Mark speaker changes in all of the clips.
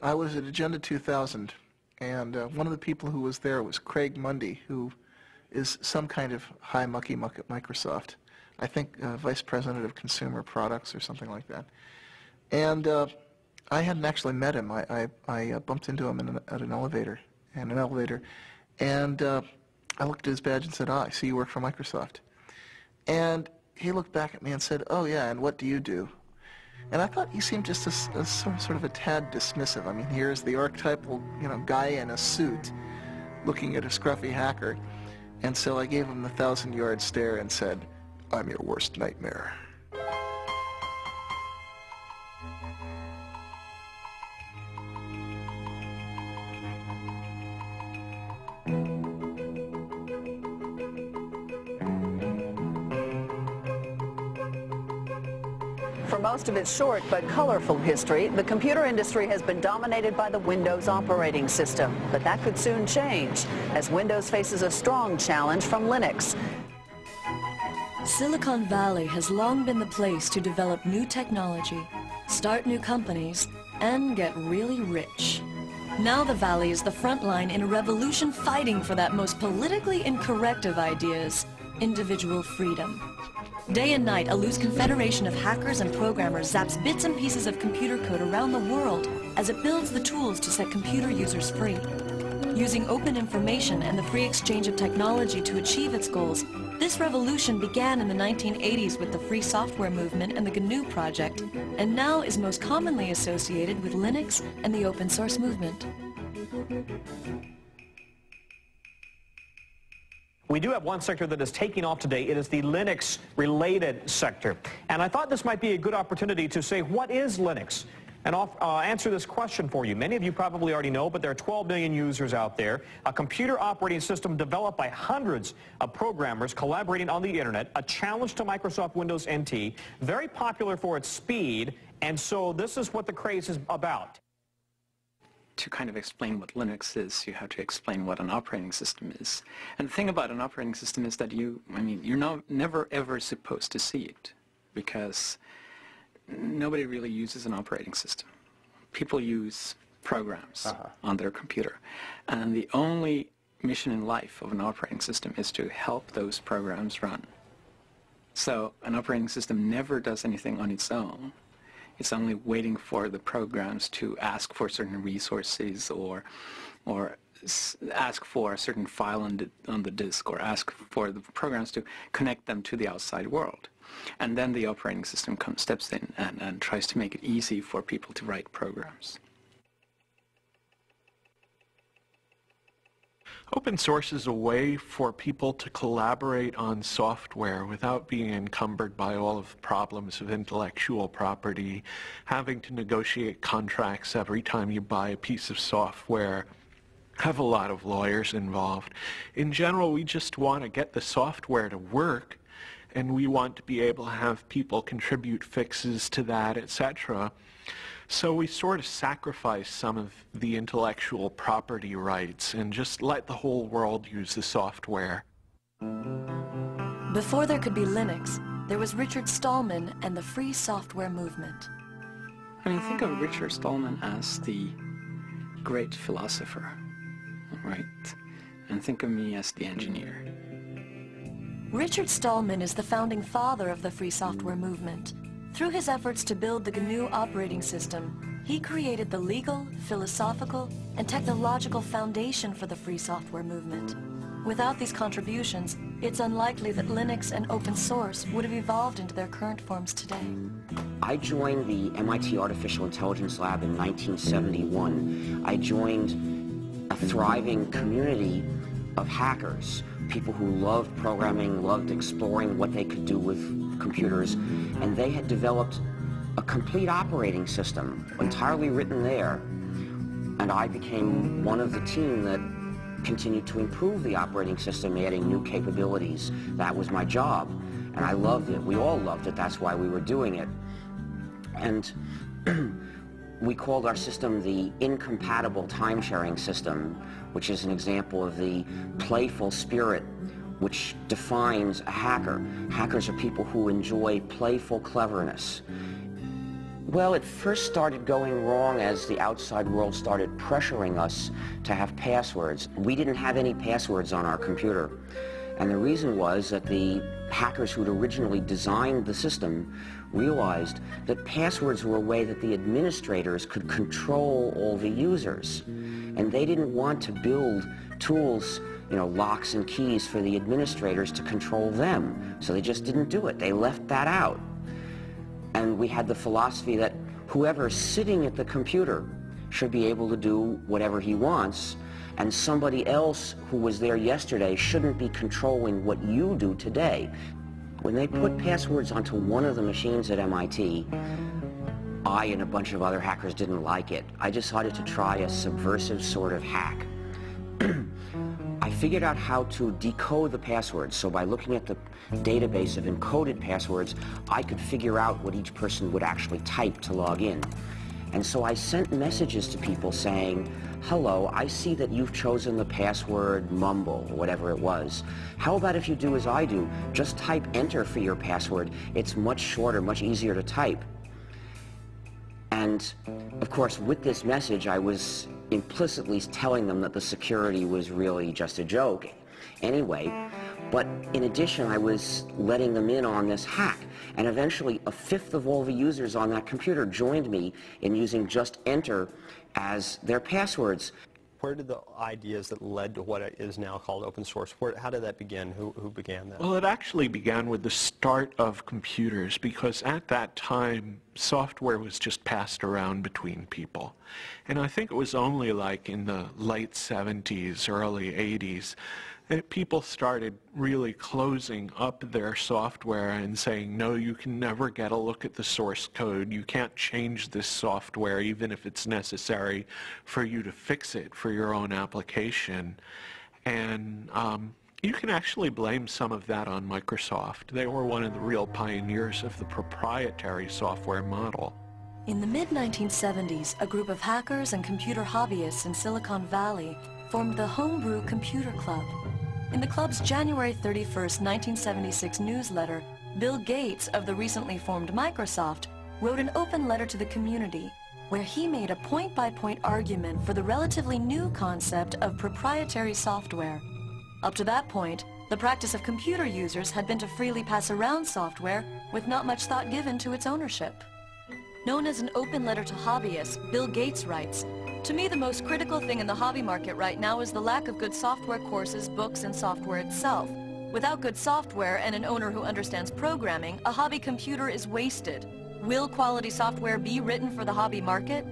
Speaker 1: I was at Agenda 2000, and one of the people who was there was Craig Mundy, who is some kind of high mucky-muck at Microsoft. I think Vice President of Consumer Products or something like that. And I hadn't actually met him. I bumped into him at an elevator, and I looked at his badge and said, "Ah, I see you work for Microsoft." And he looked back at me and said, "Oh yeah, and what do you do?" And I thought he seemed just a sort of a tad dismissive. I mean, here's the archetypal, guy in a suit looking at a scruffy hacker. And so I gave him the 1,000-yard stare and said, "I'm your worst nightmare."
Speaker 2: For most of its short but colorful history, the computer industry has been dominated by the Windows operating system. But that could soon change, as Windows faces a strong challenge from Linux.
Speaker 3: Silicon Valley has long been the place to develop new technology, start new companies, and get really rich. Now the Valley is the front line in a revolution fighting for that most politically incorrect of ideas, individual freedom. Day and night, a loose confederation of hackers and programmers zaps bits and pieces of computer code around the world as it builds the tools to set computer users free. Using open information and the free exchange of technology to achieve its goals, this revolution began in the 1980s with the free software movement and the GNU project, and now is most commonly associated with Linux and the open source movement.
Speaker 4: We do have one sector that is taking off today. It is the Linux-related sector. And I thought this might be a good opportunity to say, what is Linux? And I'll answer this question for you. Many of you probably already know, but there are 12 million users out there. A computer operating system developed by hundreds of programmers collaborating on the internet, a challenge to Microsoft Windows NT, very popular for its speed, and so this is what the craze is about.
Speaker 5: To kind of explain what Linux is, you have to explain what an operating system is. And the thing about an operating system is that you're never ever supposed to see it, because nobody really uses an operating system. People use programs on their computer, and the only mission in life of an operating system is to help those programs run. So an operating system never does anything on its own. It's only waiting for the programs to ask for certain resources, or ask for a certain file on the disk, or ask for the programs to connect them to the outside world. And then the operating system steps in and tries to make it easy for people to write programs.
Speaker 6: Open source is a way for people to collaborate on software without being encumbered by all of the problems of intellectual property, having to negotiate contracts every time you buy a piece of software, have a lot of lawyers involved. In general, we just want to get the software to work, and we want to be able to have people contribute fixes to that, etc. So we sort of sacrifice some of the intellectual property rights and just let the whole world use the software.
Speaker 3: Before there could be Linux, there was Richard Stallman and the free software movement.
Speaker 5: I mean, think of Richard Stallman as the great philosopher, right? And think of me as the engineer.
Speaker 3: Richard Stallman is the founding father of the free software movement. Through his efforts to build the GNU operating system, he created the legal, philosophical, and technological foundation for the free software movement. Without these contributions, it's unlikely that Linux and open source would have evolved into their current forms today.
Speaker 7: I joined the MIT Artificial Intelligence Lab in 1971. I joined a thriving community of hackers, people who loved programming, loved exploring what they could do with computers, and they had developed a complete operating system entirely written there. And I became one of the team that continued to improve the operating system, adding new capabilities. That was my job, and I loved it. We all loved it. That's why we were doing it. And we called our system the incompatible time-sharing system, which is an example of the playful spirit which defines a hacker. Hackers are people who enjoy playful cleverness. Well, it first started going wrong as the outside world started pressuring us to have passwords. We didn't have any passwords on our computer. And the reason was that the hackers who'd originally designed the system realized that passwords were a way that the administrators could control all the users. And they didn't want to build tools, locks and keys for the administrators to control them. So they just didn't do it. They left that out. And we had the philosophy that whoever's sitting at the computer should be able to do whatever he wants, and somebody else who was there yesterday shouldn't be controlling what you do today. When they put passwords onto one of the machines at MIT, I and a bunch of other hackers didn't like it. I decided to try a subversive sort of hack. I figured out how to decode the passwords, so by looking at the database of encoded passwords, I could figure out what each person would actually type to log in. And so I sent messages to people saying, "Hello, I see that you've chosen the password mumble," or whatever it was. "How about if you do as I do? Just type enter for your password. It's much shorter, much easier to type." And, of course, with this message, I was implicitly telling them that the security was really just a joke anyway. But in addition, I was letting them in on this hack. And eventually, a fifth of all the users on that computer joined me in using just enter as their passwords.
Speaker 8: Where did the ideas that led to what is now called open source, how did that begin? Who began that?
Speaker 6: Well, it actually began with the start of computers, because at that time, software was just passed around between people. And I think it was only like in the late 70s, early 80s, that people started really closing up their software and saying, no, you can never get a look at the source code. You can't change this software, even if it's necessary for you to fix it for your own application. And you can actually blame some of that on Microsoft. They were one of the real pioneers of the proprietary software model.
Speaker 3: In the mid-1970s, a group of hackers and computer hobbyists in Silicon Valley formed the Homebrew Computer Club. In the club's January 31st, 1976 newsletter, Bill Gates of the recently formed Microsoft wrote an open letter to the community where he made a point-by-point argument for the relatively new concept of proprietary software. Up to that point, the practice of computer users had been to freely pass around software with not much thought given to its ownership. Known as an open letter to hobbyists, Bill Gates writes, "To me, the most critical thing in the hobby market right now is the lack of good software courses, books, and software itself. Without good software and an owner who understands programming, a hobby computer is wasted. Will quality software be written for the hobby market?"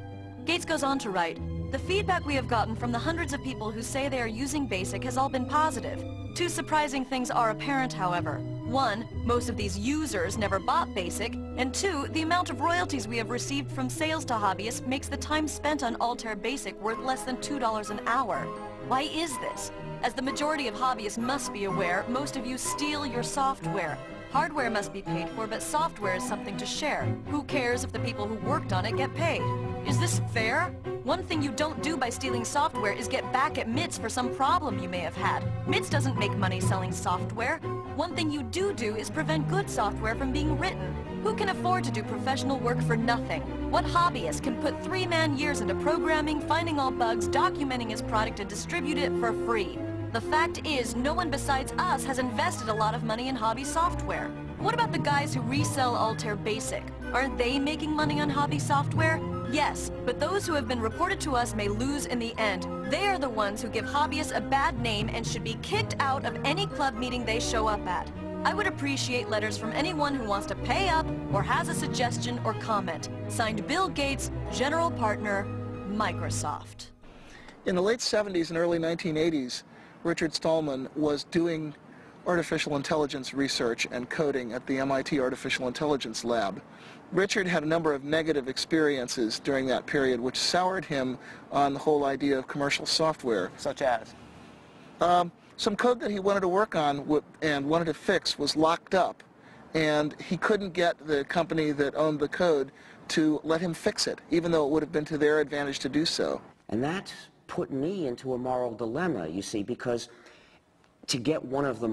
Speaker 3: Gates goes on to write, "The feedback we have gotten from the hundreds of people who say they are using BASIC has all been positive. Two surprising things are apparent, however. One, most of these users never bought BASIC, and two, the amount of royalties we have received from sales to hobbyists makes the time spent on Altair BASIC worth less than $2 an hour. Why is this? As the majority of hobbyists must be aware, most of you steal your software. Hardware must be paid for, but software is something to share. Who cares if the people who worked on it get paid? Is this fair? One thing you don't do by stealing software is get back at MITS for some problem you may have had. MITS doesn't make money selling software. One thing you do is prevent good software from being written. Who can afford to do professional work for nothing? What hobbyist can put 3-man years into programming, finding all bugs, documenting his product, and distribute it for free? The fact is, no one besides us has invested a lot of money in hobby software. What about the guys who resell Altair BASIC? Aren't they making money on hobby software? Yes, but those who have been reported to us may lose in the end. They are the ones who give hobbyists a bad name and should be kicked out of any club meeting they show up at. I would appreciate letters from anyone who wants to pay up or has a suggestion or comment. Signed, Bill Gates, General Partner, Microsoft."
Speaker 1: In the late 70s and early 1980s, Richard Stallman was doing artificial intelligence research and coding at the MIT Artificial Intelligence Lab. Richard had a number of negative experiences during that period which soured him on the whole idea of commercial software.
Speaker 8: Such as?
Speaker 1: Some code that he wanted to work on and wanted to fix was locked up, and he couldn't get the company that owned the code to let him fix it, even though it would have been to their advantage to do so.
Speaker 7: And that put me into a moral dilemma, you see, because to get one of the